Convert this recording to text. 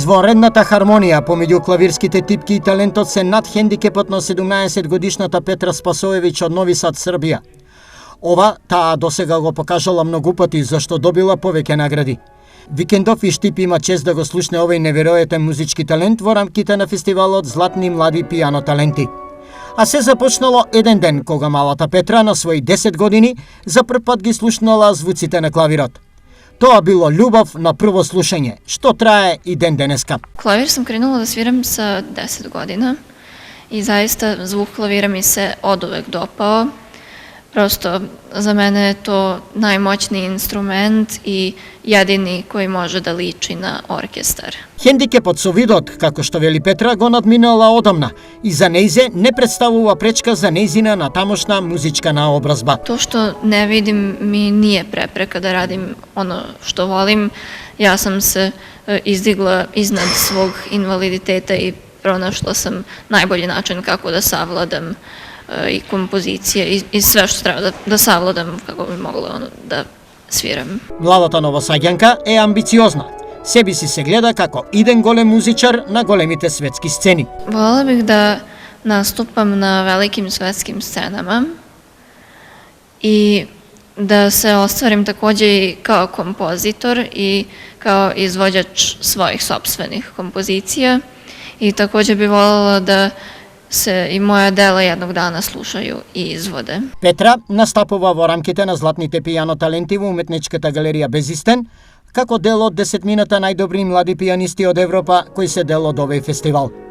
Изворедната хармонија помеѓу клавирските типки и талентот се над хендикепот на 17-годишната Петра Спасоевиќ од Нови Сад, Србија. Ова таа досега го покажала многу пати, зашто добила повеќе награди. Викендов и Штип има чест да го слушне овој неверојатен музички талент во рамките на фестивалот Златни млади пијано таленти. А се започнало еден ден кога малата Петра на своји 10 години за прв пат ги слушнала звуците на клавирот. Тоа било љубов на прво слушање, што трае и ден денеска. Клавир sam krenula da sviram sa 10 godina i zaista zvuk klavira mi se oduvek dopao. Prosto za mene je to najmoćniji instrument i jedini koji može da liči na orkestar. Хендикепот со видот, како што вели Петра, го надминала одамна и за нејзе не представува пречка за нејзина натамошна музичка наобразба. To što ne vidim mi nije prepreka da radim ono što volim. Ja sam se izdigla iznad svog invaliditeta i pronašla sam najbolji način kako da savladam i kompozicije i sve što treba da savladam kako bi mogla da sviram. Младата новосаѓанка е амбициозна. Себе си се гледа како иден голем музичар на големите светски сцени. Volela bih da nastupam na velikim svetskim scenama i da se ostvarim takođe i kao kompozitor i kao izvođač svojih sopstvenih kompozicija i takođe bih volela da se и моја дела едног дана слушају и изводе. Петра настапува во рамките на Златните пијано таленти во уметничката галерија Безистен, како дел од 10 најдобри млади пијанисти од Европа кои се дел од овој фестивал.